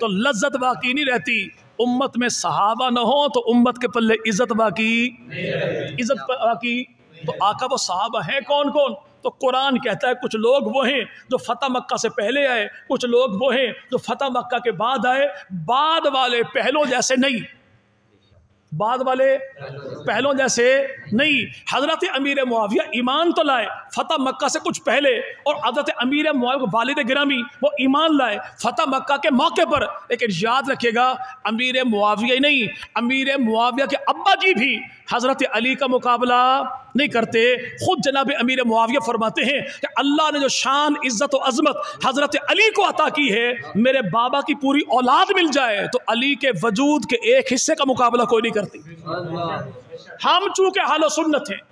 Speaker 1: تو لذت باقی نہیں رہتی. امت میں صحابہ نہ ہو تو امت کے پلے عزت باقی عزت باقی. تو آقا وہ صحابہ ہیں کون کون؟ تو قرآن کہتا ہے کچھ لوگ وہ ہیں جو فتح مکہ سے پہلے آئے، کچھ لوگ وہ ہیں جو فتح مکہ کے بعد آئے. بعد والے پہلوں جیسے نہیں، بعد والے پہلوں جیسے نہیں. حضرت امیر معاویہ ایمان تو لائے فتح مکہ سے کچھ پہلے، اور حضرت امیر معاویہ والد گرامی وہ ایمان لائے فتح مکہ کے موقع پر. لیکن یاد رکھیے گا امیر معاویہ ہی نہیں، امیر معاویہ کے ابا جی بھی حضرت علی کا مقابلہ نہیں کرتے. خود جناب امیر معاویہ فرماتے ہیں کہ اللہ نے جو شان عزت و عظمت حضرت علی کو عطا کی ہے، میرے بابا کی پوری اولاد مل جائے تو علی کے وجود کے ایک حصے کا مقابلہ کوئی نہیں کرتی. ہم چونکہ اہل سنت ہیں،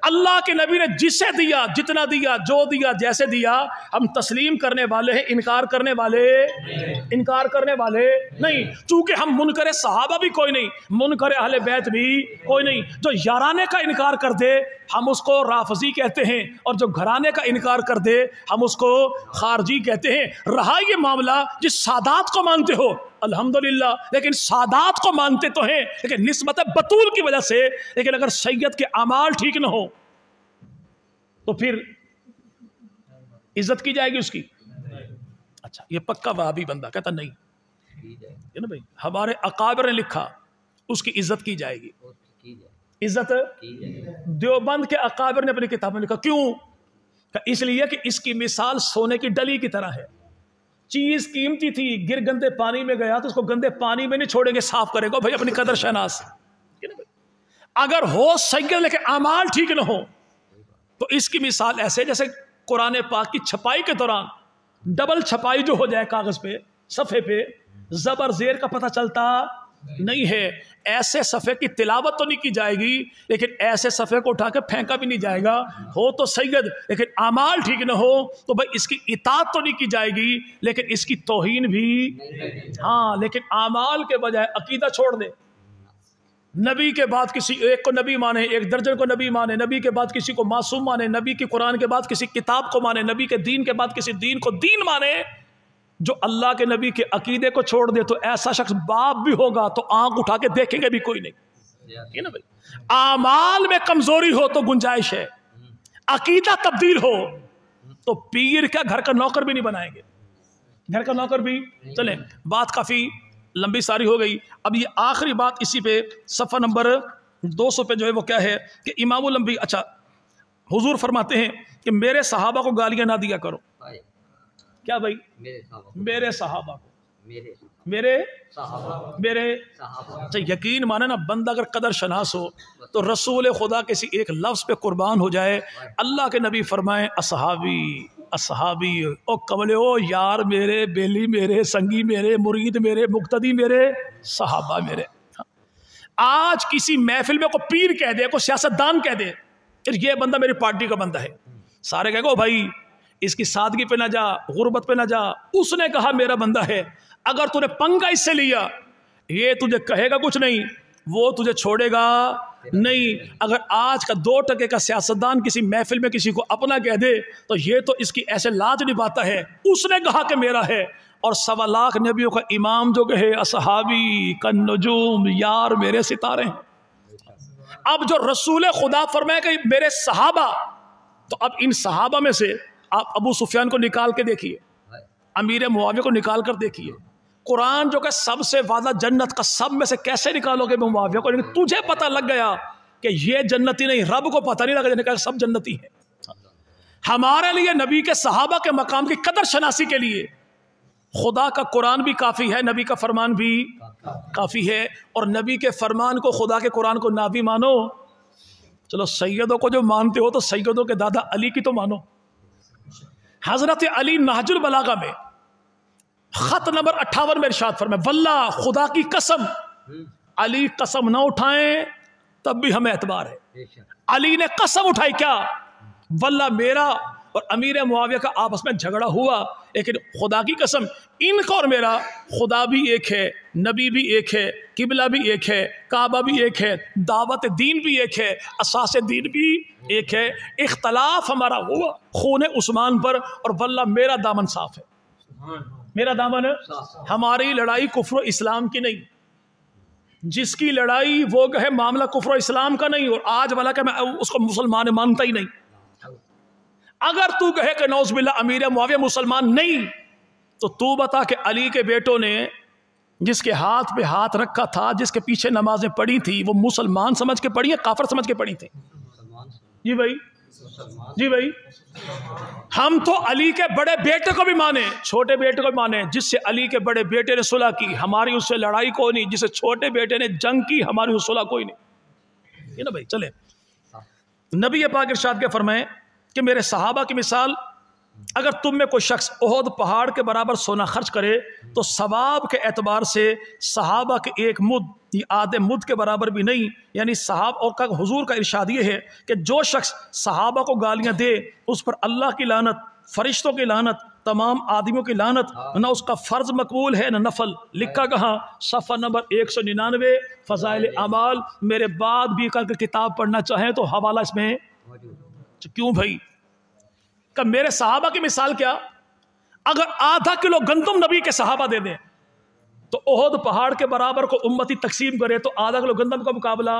Speaker 1: اللہ کے نبی نے جسے دیا، جتنا دیا، جو دیا، جیسے دیا، ہم تسلیم کرنے والے ہیں، انکار کرنے والے نہیں. چونکہ ہم منکر صحابہ بھی کوئی نہیں، منکر اہل بیت بھی کوئی نہیں. جو یارانے کا انکار کر دے ہم اس کو رافضی کہتے ہیں، اور جو گھرانے کا انکار کر دے ہم اس کو خارجی کہتے ہیں. رہا یہ معاملہ جس سادات کو مانتے ہو الحمدللہ، لیکن سادات کو مانتے تو ہیں لیکن نسبت بطول کی وجہ سے. لیکن اگر سید کے اعمال ٹھیک نہ ہو تو پھر عزت کی جائے گی اس کی. اچھا یہ پکا وہابی بندہ کہتا نہیں ہے نا بھائی، ہمارے اکابر نے لکھا اس کی عزت کی جائے گی. عزت دیوبند کے اکابر نے اپنی کتاب میں لکھا. کیوں؟ کہ اس لیے کہ اس کی مثال سونے کی ڈلی کی طرح ہے. چیز قیمتی تھی، گر گندے پانی میں گیا تو اس کو گندے پانی میں نہیں چھوڑیں گے، صاف کریں گے. بھائی اپنی قدر شناس. اگر ہو سید لیکن اعمال ٹھیک نہ ہو تو اس کی مثال ایسے جیسے قرآن پاک کی چھپائی کے دوران ڈبل چھپائی جو ہو جائے کاغذ پہ، صفحے پہ، زبر زیر کا پتہ چلتا نہیں ہے. ایسے صفحے کی تلاوت تو نہیں کی جائے گی لیکن ایسے صفحے کو اٹھا کے پھینکا بھی نہیں جائے گا. ہو تو سید لیکن اعمال ٹھیک نہ ہو تو بھائی اس کی اطاعت تو نہیں کی جائے گی لیکن اس کی توہین بھی. ہاں لیکن اعمال کے بجائے عقیدہ چھوڑ دے. نبی کے بعد کسی ایک کو نبی مانے، ایک درجن کو نبی مانے، نبی کے بعد کسی کو معصوم مانے، نبی کی قرآن کے بعد کسی کتاب کو مانے، نبی کے دین کے بعد کسی دین کو دین مانے. جو اللہ کے نبی کے عقیدے کو چھوڑ دے تو ایسا شخص باپ بھی ہوگا تو آنکھ اٹھا کے دیکھیں گے بھی کوئی نہیں. نا بھائی اعمال میں کمزوری ہو تو گنجائش ہے، عقیدہ تبدیل ہو تو پیر کا گھر کا نوکر بھی نہیں بنائیں گے. گھر کا نوکر بھی. چلیں بات کافی لمبی ساری ہو گئی. اب یہ آخری بات اسی پہ صفحہ نمبر 200 پہ جو ہے وہ کیا ہے کہ امام الانبیاء. اچھا حضور فرماتے ہیں کہ میرے صحابہ کو گالیاں نہ دیا کرو. کیا بھائی؟ میرے صحابہ کو، میرے اچھا یقین مانے نا بندہ اگر قدر شناس ہو تو رسول خدا کسی ایک لفظ پہ قربان ہو جائے. اللہ کے نبی فرمائیں اصحابی او کملے او یار میرے، بیلی میرے، سنگی میرے، مرید میرے، مقتدی میرے، صحابہ میرے. آج کسی محفل میں کوئی پیر کہہ دے، کوئی سیاستدان کہہ دے یہ بندہ میری پارٹی کا بندہ ہے، سارے کہے گو بھائی اس کی سادگی پہ نہ جا، غربت پہ نہ جا، اس نے کہا میرا بندہ ہے. اگر تو نے پنگا اس سے لیا یہ تجھے کہے گا کچھ نہیں، وہ تجھے چھوڑے گا نہیں. اگر آج کا 2 ٹکے کا سیاستدان کسی محفل میں کسی کو اپنا کہہ دے تو یہ تو اس کی ایسے لاج نبھاتا ہے، اس نے کہا کہ میرا ہے. اور 1.25 لاکھ نبیوں کا امام جو کہے اصحابی کن نجوم، یار میرے ستارے ہیں. اب جو رسول خدا فرمائے کہ میرے صحابہ، تو اب ان صحابہ میں سے آپ ابو سفیان کو نکال کے دیکھیے، امیر معاویہ کو نکال کر دیکھیے. قرآن جو کہ سب سے وعدہ جنت کا، سب میں سے کیسے نکالو گے معاویہ کو؟ لیکن تجھے پتہ لگ گیا کہ یہ جنتی نہیں، رب کو پتہ نہیں لگا جنہیں کہا سب جنتی ہیں. ہمارے لیے نبی کے صحابہ کے مقام کی قدر شناسی کے لیے خدا کا قرآن بھی کافی ہے، نبی کا فرمان بھی کافی ہے. اور نبی کے فرمان کو، خدا کے قرآن کو نہ بھی مانو، چلو سیدوں کو جو مانتے ہو تو سیدوں کے دادا علی کی تو مانو. حضرت علی نہج البلاغہ میں خط نمبر 58 میں ارشاد فرمائے واللہ خدا کی قسم، علی قسم نہ اٹھائیں تب بھی ہمیں اعتبار ہے. علی نے قسم اٹھائی کیا؟ واللہ میرا اور امیر معاویہ کا آپس میں جھگڑا ہوا لیکن خدا کی قسم ان کا اور میرا خدا بھی ایک ہے، نبی بھی ایک ہے، قبلہ بھی ایک ہے، کعبہ بھی ایک ہے، دعوت دین بھی ایک ہے، اساس دین بھی ایک ہے. اختلاف ہمارا ہوا خون عثمان پر اور واللہ میرا دامن صاف ہے. میرا دامن ہماری لڑائی کفر و اسلام کی نہیں، جس کی لڑائی وہ کہے معاملہ کفر و اسلام کا نہیں، اور آج والا کہ میں اس کو مسلمان مانتا ہی نہیں۔ اگر تو کہے کہ نعوذ باللہ امیر معاویہ مسلمان نہیں، تو تو بتا کہ علی کے بیٹوں نے جس کے ہاتھ پہ ہاتھ رکھا تھا، جس کے پیچھے نمازیں پڑھی تھی، وہ مسلمان سمجھ کے پڑھی ہے کافر سمجھ کے پڑھی تھی؟ جی بھائی، جی بھائی، ہم تو علی کے بڑے بیٹے کو بھی مانے، چھوٹے بیٹے کو بھی مانے، جس سے علی کے بڑے بیٹے نے صلح کی ہماری اس سے لڑائی کوئی نہیں، جس سے چھوٹے بیٹے نے جنگ کی ہماری اس صلح کوئی نہیں، یہ نا بھائی۔ چلے، نبی پاک ارشاد کے فرمائیں کہ میرے صحابہ کی مثال، اگر تم میں کوئی شخص احد پہاڑ کے برابر سونا خرچ کرے تو ثواب کے اعتبار سے صحابہ کے ایک مد یا آدھے مد کے برابر بھی نہیں، یعنی صحابہ کا حضور کا ارشاد یہ ہے کہ جو شخص صحابہ کو گالیاں دے اس پر اللہ کی لعنت، فرشتوں کی لعنت، تمام آدمیوں کی لعنت، نہ اس کا فرض مقبول ہے نہ نفل۔ لکھا کہاں؟ صفحہ نمبر 199 فضائل اعمال، میرے بعد بھی کر کے کتاب پڑھنا چاہیں تو حوالہ اس میں۔ کیوں بھائی؟ کہ میرے صحابہ کی مثال کیا؟ اگر آدھا کلو گندم نبی کے صحابہ دے دیں تو احد پہاڑ کے برابر کو امتی تقسیم کرے تو آدھا کلو گندم کا مقابلہ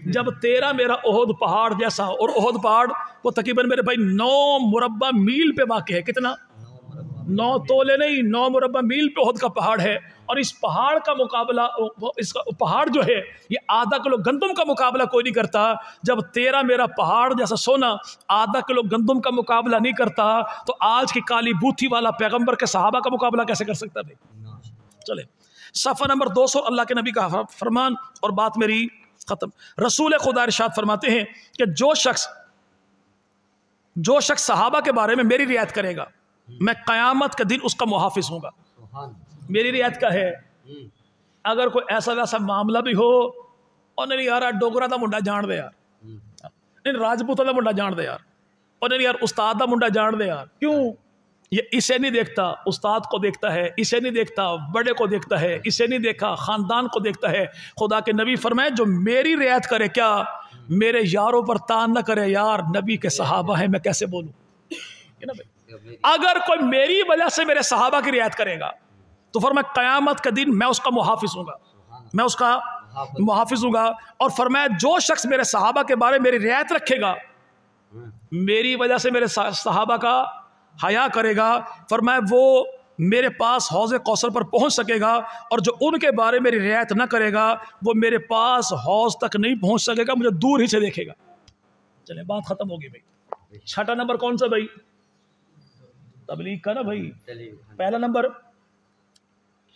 Speaker 1: جب تیرا میرا احد پہاڑ جیسا، اور احد پہاڑ وہ تقریباً میرے بھائی 9 مربع میل پہ واقع ہے۔ کتنا؟ 9 تولے نہیں، 9 مربع میل پہ احد کا پہاڑ ہے، اور اس پہاڑ کا مقابلہ، اس کا پہاڑ جو ہے یہ آدھا کلو گندم کا مقابلہ کوئی نہیں کرتا۔ جب تیرا میرا پہاڑ جیسا سونا آدھا کلو گندم کا مقابلہ نہیں کرتا تو آج کی کالی بوتھی والا پیغمبر کے صحابہ کا مقابلہ کیسے کر سکتا ہے؟ چلے، صفحہ نمبر 200 اللہ کے نبی کا فرمان، اور بات میری ختم۔ رسول خدا ارشاد فرماتے ہیں کہ جو شخص صحابہ کے بارے میں میری رعایت کرے گا میں قیامت کے دن اس کا محافظ ہوں گا۔ میری رعایت کا ہے، اگر کوئی ایسا ویسا معاملہ بھی ہو، اور نہیں یار ڈوگرا دا منڈا جان دے یار، نہیں راجپوتا دا منڈا جان دے یار، اور نہیں یار استاد دا منڈا جان دے یار، کیوں؟ یہ اسے نہیں دیکھتا، استاد کو دیکھتا ہے، اسے نہیں دیکھتا، بڑے کو دیکھتا ہے، اسے نہیں دیکھا، خاندان کو دیکھتا ہے۔ خدا کے نبی فرمائے جو میری رعایت کرے، کیا میرے یاروں پر تان نہ کرے، یار نبی کے صحابہ ہیں میں کیسے بولوں؟ اگر کوئی میری وجہ سے میرے صحابہ کی رعایت کرے گا تو فرمایا قیامت کے دن میں اس کا محافظ ہوں گا، میں اس کا محافظ ہوں گا۔ اور فرمایا جو شخص میرے صحابہ کے بارے میری رعایت رکھے گا، میری وجہ سے میرے صحابہ کا حیا کرے گا، فرمایا وہ میرے پاس حوض کوثر پر پہنچ سکے گا، اور جو ان کے بارے میری رعایت نہ کرے گا وہ میرے پاس حوض تک نہیں پہنچ سکے گا، مجھے دور ہی سے دیکھے گا۔ چلیں بات ختم ہوگی بھائی۔ چھٹا نمبر کون سا بھائی؟ تبلیغ کا نا بھائی۔ پہلا نمبر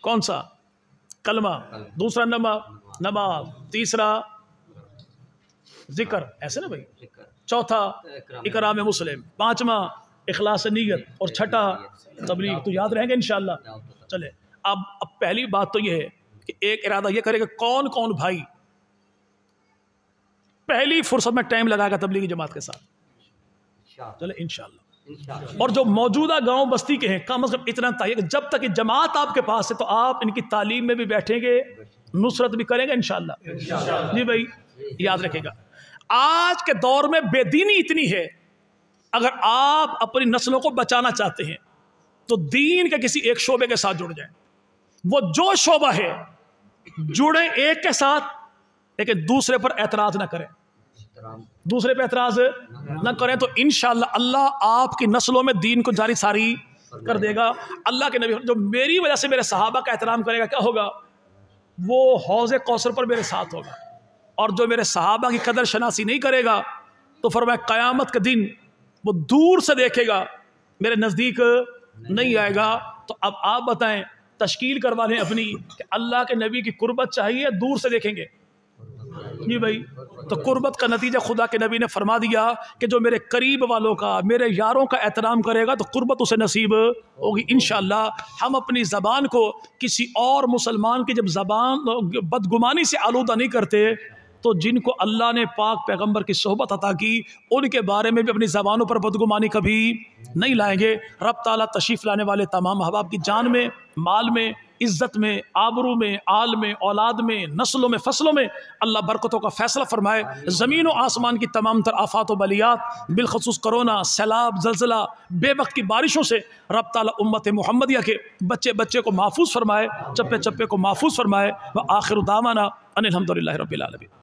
Speaker 1: کون سا؟ کلمہ، دوسرا نمبر نماز، تیسرا ذکر، ایسے نا بھائی، چوتھا اکرام مسلم، پانچواں اخلاص نیت، اور چھٹا تبلیغ۔ تو یاد رہیں گے انشاءاللہ۔ چلے اب پہلی بات تو یہ ہے کہ ایک ارادہ یہ کرے کہ کون کون بھائی پہلی فرصت میں ٹائم لگائے گا تبلیغی جماعت کے ساتھ، چلے انشاءاللہ۔ اور جو موجودہ گاؤں بستی کے ہیں کم از کم اتنا تھا کہ جب تک یہ جماعت آپ کے پاس ہے تو آپ ان کی تعلیم میں بھی بیٹھیں گے، نصرت بھی کریں گے انشاءاللہ۔ جی بھائی یاد رکھے گا، آج کے دور میں بے دینی اتنی ہے، اگر آپ اپنی نسلوں کو بچانا چاہتے ہیں تو دین کے کسی ایک شعبے کے ساتھ جڑ جائیں۔ وہ جو شعبہ ہے جڑیں ایک کے ساتھ، لیکن دوسرے پر اعتراض نہ کریں، دوسرے پہ اعتراض نہ کریں، تو انشاءاللہ اللہ آپ کی نسلوں میں دین کو جاری ساری کر دے گا۔ اللہ کے نبی جو میری وجہ سے میرے صحابہ کا احترام کرے گا کیا ہوگا؟ وہ حوض کوثر پر میرے ساتھ ہوگا، اور جو میرے صحابہ کی قدر شناسی نہیں کرے گا تو فرمایا قیامت کے دن وہ دور سے دیکھے گا، میرے نزدیک نہیں آئے گا۔ تو اب آپ بتائیں، تشکیل کروا لیں اپنی کہ اللہ کے نبی کی قربت چاہیے، دور سے دیکھیں گے؟ جی بھائی، تو قربت کا نتیجہ خدا کے نبی نے فرما دیا کہ جو میرے قریب والوں کا، میرے یاروں کا احترام کرے گا تو قربت اسے نصیب ہوگی انشاءاللہ۔ ہم اپنی زبان کو کسی اور مسلمان کی جب زبان بدگمانی سے آلودہ نہیں کرتے تو جن کو اللہ نے پاک پیغمبر کی صحبت عطا کی ان کے بارے میں بھی اپنی زبانوں پر بدگمانی کبھی نہیں لائیں گے۔ رب تعالیٰ تشریف لانے والے تمام احباب کی جان میں، مال میں، عزت میں، آبرو میں، آل میں، اولاد میں، نسلوں میں، فصلوں میں اللہ برکتوں کا فیصلہ فرمائے. زمین و آسمان کی تمام تر آفات و بلیات، بالخصوص کرونا، سیلاب، زلزلہ، بے وقت کی بارشوں سے رب تعالیٰ امت محمدیہ کے بچے بچے کو محفوظ فرمائے، چپے چپے کو محفوظ فرمائے. وآخر دعوانا ان الحمدللہ رب العالمین.